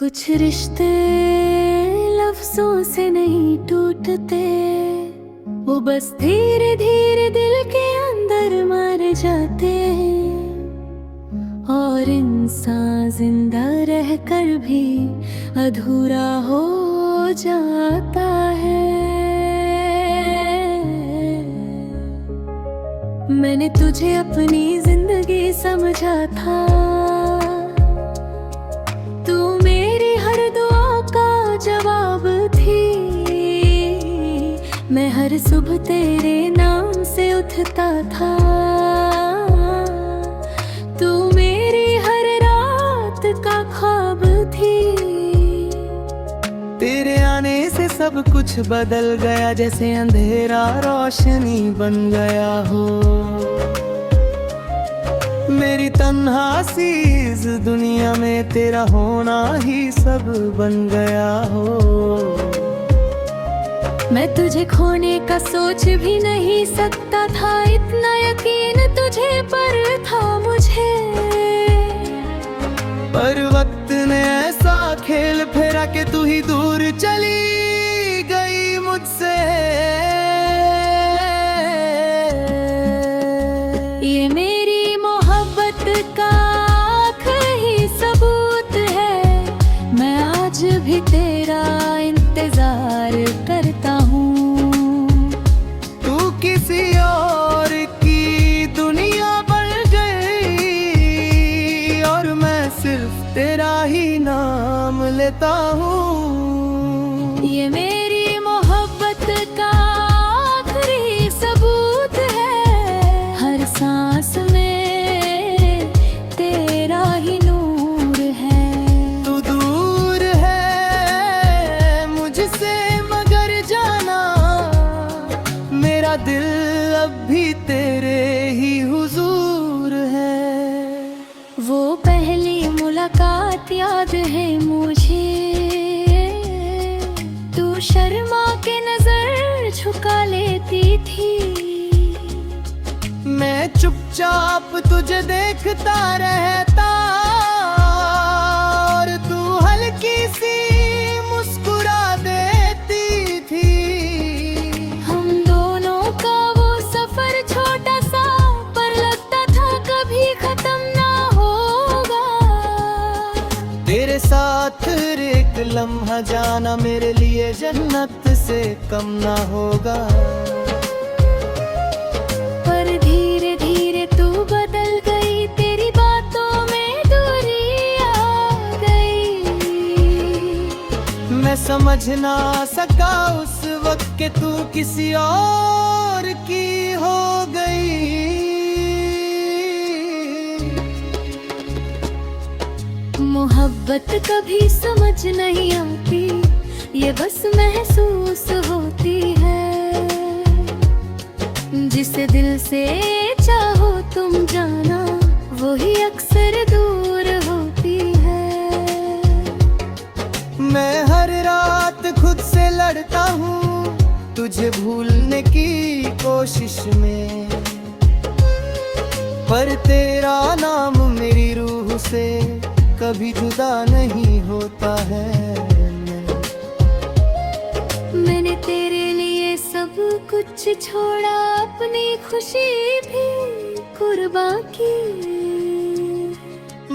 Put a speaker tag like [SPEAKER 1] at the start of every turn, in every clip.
[SPEAKER 1] कुछ रिश्ते लफ्जों से नहीं टूटते, वो बस धीरे धीरे दिल के अंदर मर जाते हैं। और इंसान जिंदा रहकर भी अधूरा हो जाता है। मैंने तुझे अपनी जिंदगी समझा था, तू मेरी हर दुआ का जवाब थी। मैं हर सुबह तेरे नाम से उठता था, तू मेरी हर रात का ख्वाब थी।
[SPEAKER 2] तेरे आने से सब कुछ बदल गया, जैसे अंधेरा रोशनी बन गया हो। मेरी तन्हा सी इस दुनिया में तेरा होना ही सब बन गया हो।
[SPEAKER 1] मैं तुझे खोने का सोच भी नहीं सकता था, इतना यकीन तुझे पर था मुझे।
[SPEAKER 2] पर वक्त ने ऐसा खेल फेरा कि तू ही दूर चली गई मुझसे।
[SPEAKER 1] ये मेरी मोहब्बत का आखिरी सबूत है, मैं आज भी तेरा इंतजार करता हूँ।
[SPEAKER 2] तू किसी और की दुनिया बन गई और मैं सिर्फ तेरा ही नाम लेता हूँ।
[SPEAKER 1] ये मेरी मोहब्बत का आखिरी सबूत है, हर सांस में तेरा ही नूर है।
[SPEAKER 2] तू दूर है मुझसे मगर जाना, मेरा दिल अब भी तेरे ही हुजूर है।
[SPEAKER 1] वो पहली मुलाकात याद है मुझे, तू शर्मा के नजर झुका लेती थी।
[SPEAKER 2] मैं चुपचाप तुझे देखता रहता और तू हल्की सी मुस्कुरा देती थी।
[SPEAKER 1] हम दोनों का वो सफर छोटा सा, पर लगता था कभी खत्म ना होगा।
[SPEAKER 2] तेरे साथ एक लम्हा जाना मेरे लिए जन्नत से कम ना होगा।
[SPEAKER 1] पर धीरे धीरे तू बदल गई, तेरी बातों में दूरी आ गई।
[SPEAKER 2] मैं समझ ना सका उस वक्त कि तू किसी और की हो गई।
[SPEAKER 1] मोहब्बत कभी समझ नहीं आती, ये बस महसूस होती है। जिसे दिल से चाहो तुम जाना, वही अक्सर दूर होती है।
[SPEAKER 2] मैं हर रात खुद से लड़ता हूँ तुझे भूलने की कोशिश में, पर तेरा नाम मेरी रूह से कभी जुदा नहीं होता है।
[SPEAKER 1] मैंने तेरे लिए सब कुछ छोड़ा, अपनी खुशी भी कुर्बान की।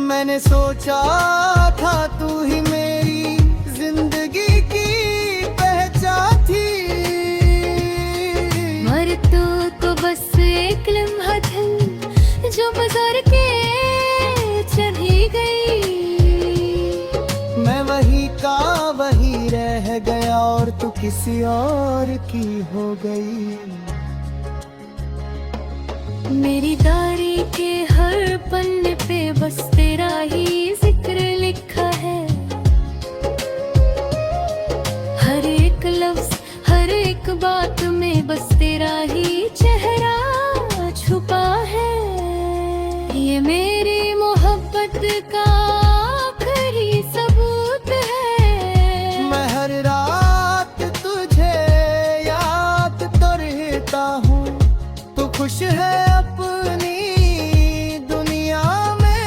[SPEAKER 2] मैंने सोचा था तू ही मेरी जिंदगी की पहचान थी,
[SPEAKER 1] मर तो बस एक लम्हा था जो गुजर के चली गई।
[SPEAKER 2] मैं वही का वही रह गया और तू किसी और की हो गई।
[SPEAKER 1] मेरी डायरी के हर पन्ने पे बस तेरा ही जिक्र लिखा है। हर एक लफ्ज हर एक बात में बस तेरा ही चेहरा छुपा है। ये मेरी मोहब्बत का आखिरी सबूत है।
[SPEAKER 2] मैं हर रात तुझे याद तो रहता हूँ, तू खुश है अपनी दुनिया में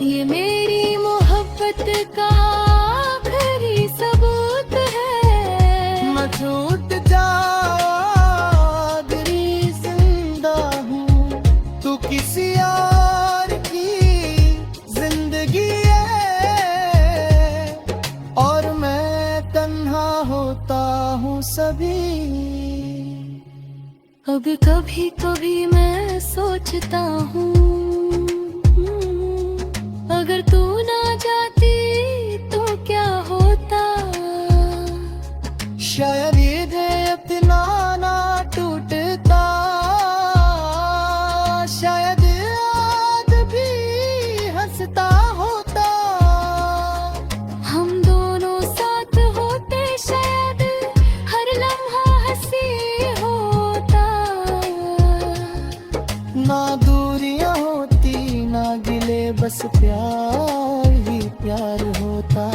[SPEAKER 1] ये मेरी मोहब्बत का आखिरी सबूत है।
[SPEAKER 2] मैं छूट जागरी जिंदा हूँ, तू किसी और की जिंदगी है, और मैं तन्हा होता हूँ सभी।
[SPEAKER 1] अब कभी कभी मैं सोचता हूँ, अगर तू ना जाती तो क्या होता।
[SPEAKER 2] शायद ये दिल इतना ना टूटता, शायद आज भी हंसता होता।
[SPEAKER 1] हम दोनों साथ होते शायद हर लम्हा हंसी होता।
[SPEAKER 2] ना दूरियां होती ना गिले, बस प्यार ही प्यार होता।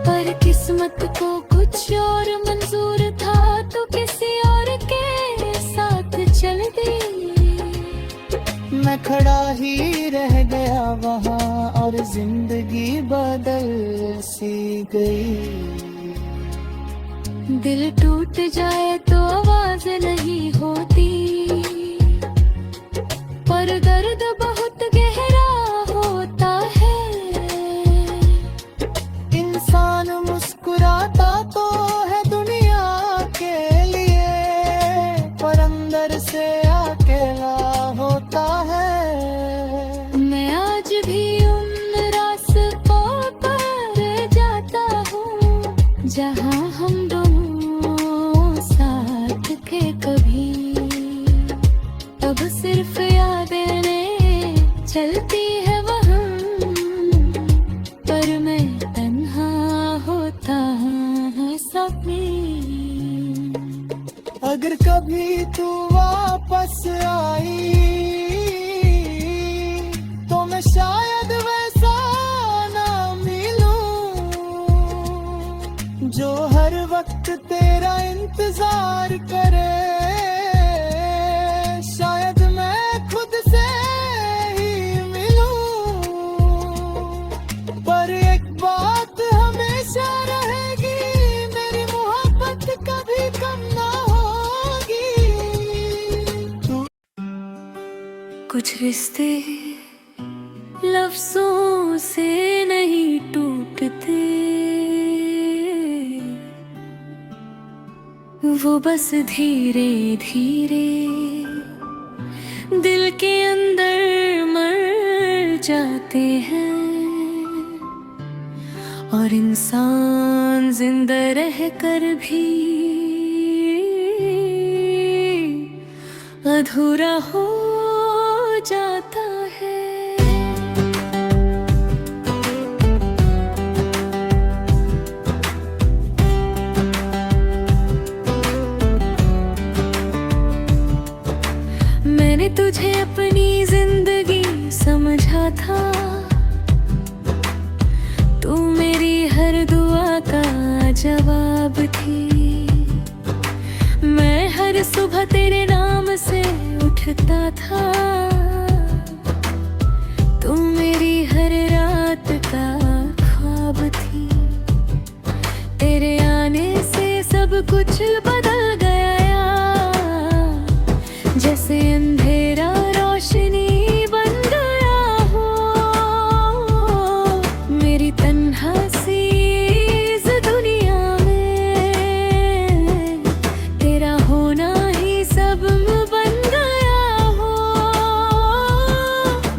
[SPEAKER 1] पर किस्मत को कुछ और मंजूर था, तो किसी और के साथ चल दी।
[SPEAKER 2] मैं खड़ा ही रह गया वहाँ, और जिंदगी बदल सी गई।
[SPEAKER 1] दिल टूट जाए तो आवाज नहीं होती, पर दर्द बहुत गहरा होता है।
[SPEAKER 2] इंसान मुस्कुराता तो है दुनिया के लिए, पर अंदर से अकेला होता है।
[SPEAKER 1] मैं आज भी उन रास्तों पर जाता हूँ जहाँ हम दोनों साथ थे कभी। अब सिर्फ यादें चलती है वहाँ, पर मैं तन्हा होता हूँ सभी।
[SPEAKER 2] अगर कभी तू वापस आई तो मैं शायद वैसा ना मिलूं, जो हर वक्त तेरा इंतजार करे। शायद मैं खुद से ही मिलूं, पर एक बात हमेशा रहेगी, मेरी मोहब्बत कभी कम ना होगी। तू
[SPEAKER 1] कुछ रिश्ते लफ्जों से नहीं टूटते, वो बस धीरे धीरे दिल के अंदर मर जाते हैं। और इंसान जिंदा रहकर भी अधूरा हो जाता है। मैंने तुझे अपनी जिंदगी समझा था, तू मेरी हर दुआ का जवाब थी। मैं हर सुबह तेरे नाम से उठता था, तू मेरी हर रात का ख्वाब थी। तेरे आने से सब कुछ बदल गया, जैसे अंधेरा रोशनी बन गया हो। मेरी तन्हा सी इस दुनिया में तेरा होना ही सब बन गया हो।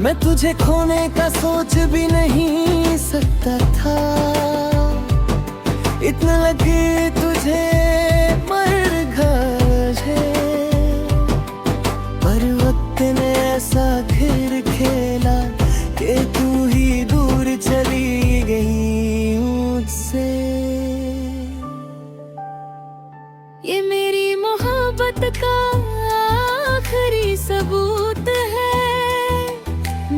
[SPEAKER 2] मैं तुझे खोने का सोच भी नहीं सकता था, इतना लगे तुझे मर गए। पर वक्त ने ऐसा खेल खेला कि तू ही दूर चली गई मुझसे।
[SPEAKER 1] ये मेरी मोहब्बत का आखिरी सबूत है।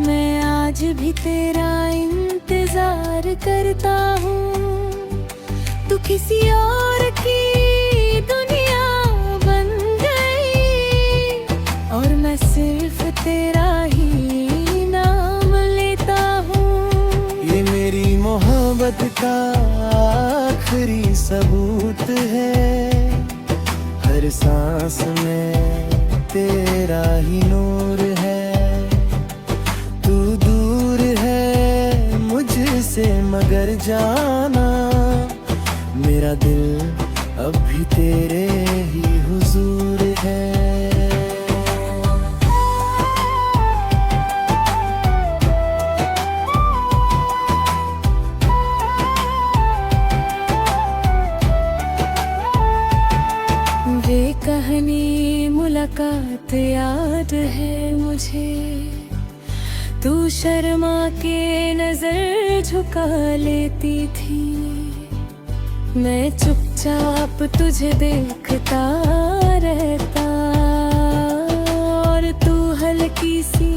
[SPEAKER 1] मैं आज भी तेरा इंतजार करता हूँ, तू किसी और की दुनिया बन गई, और मैं सिर्फ तेरा ही
[SPEAKER 2] मोहब्बत का आखिरी सबूत है, हर सांस में तेरा ही नूर है। तू दूर है मुझसे मगर जाना, मेरा दिल अब भी तेरे ही हुजूर है।
[SPEAKER 1] वे कहानी मुलाकात याद है मुझे, तू शर्मा के नजर झुका लेती थी, मैं चुपचाप तुझे देखता रहता, और तू हल्की सी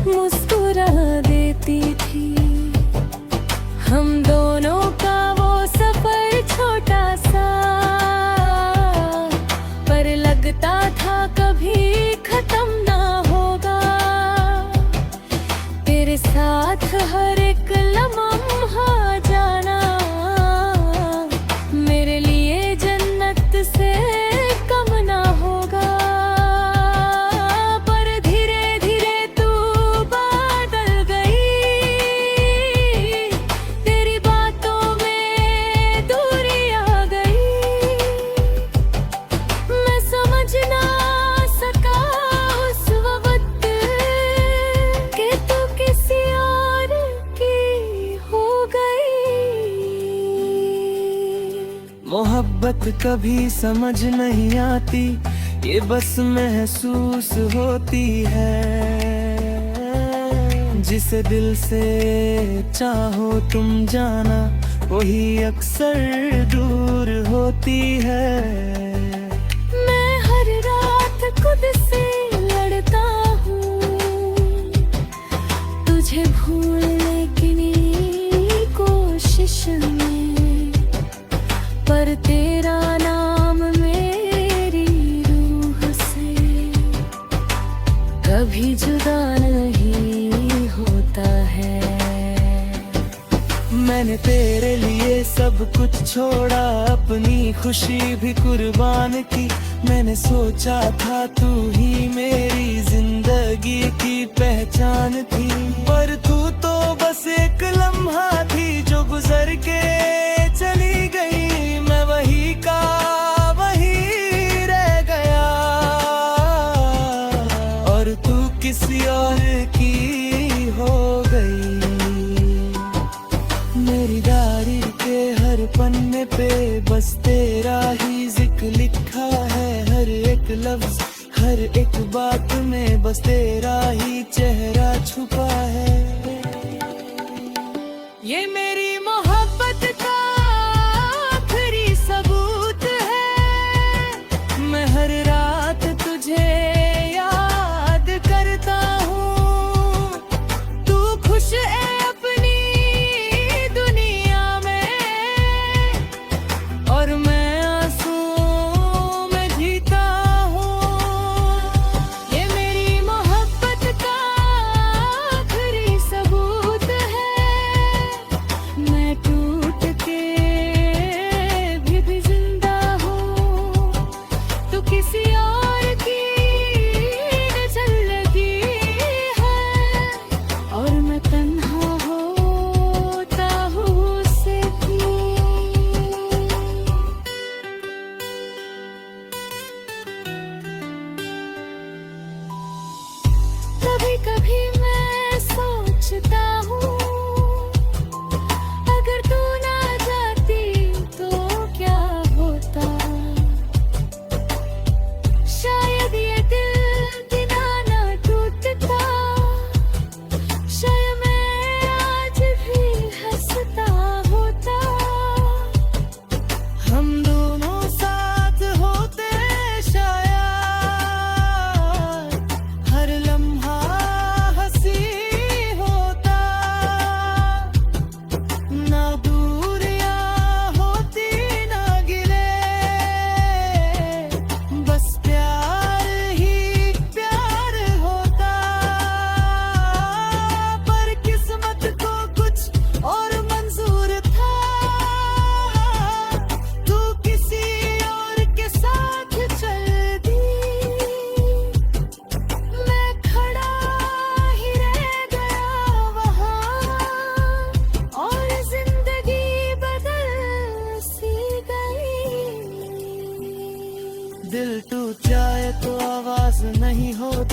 [SPEAKER 1] मुस्कुरा देती थी। हम दोनों का वो सफर छोटा सा, पर लगता था कभी खत्म ना होगा। तेरे साथ हर एक लम्हा जाना मेरे लिए जन्नत से कम ना होगा। पर धीरे धीरे तू बदल गई, तेरी बातों में दूरी आ गई। मैं समझ ना सका उस वक्त कि तू किसी और की हो गई।
[SPEAKER 2] मोहब्बत कभी समझ नहीं आती, ये बस महसूस होती है। जिसे दिल से चाहो तुम जाना, वही अक्सर दूर होती है।
[SPEAKER 1] मैं हर रात खुद से लड़ता हूँ, तुझे भूलने की कोशिश में, पर तेरा नाम मेरी रूह से कभी जुदा नहीं होता है।
[SPEAKER 2] मैंने तेरे लिए सब कुछ छोड़ा, अपनी खुशी भी कुर्बान की। मैंने सोचा था तू ही मेरी जिंदगी की पहचान थी, पर तू तो बस एक लम्हा थी जो गुजर के चली गई। मैं वही का वही रह गया, और तू किसी और की हो गई। मेरी डायरी के हर पन्ने पे बस तेरा ही जिक्र लिखा है, हर एक लफ्ज हर एक बात में बस तेरा ही चेहरा छुपा है। ये मेरी मोहब्बत का आखिरी सबूत है, मैं हर रात तुझे याद करता हूँ। तू खुश है अपनी दुनिया में, और मैं आंसुओं में जीता हूँ। ये मेरी मोहब्बत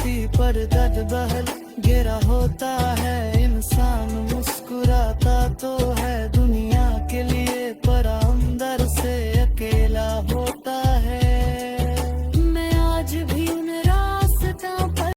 [SPEAKER 2] धरती पर दर्द बहल गिरा होता है इंसान मुस्कुराता तो है दुनिया के लिए पर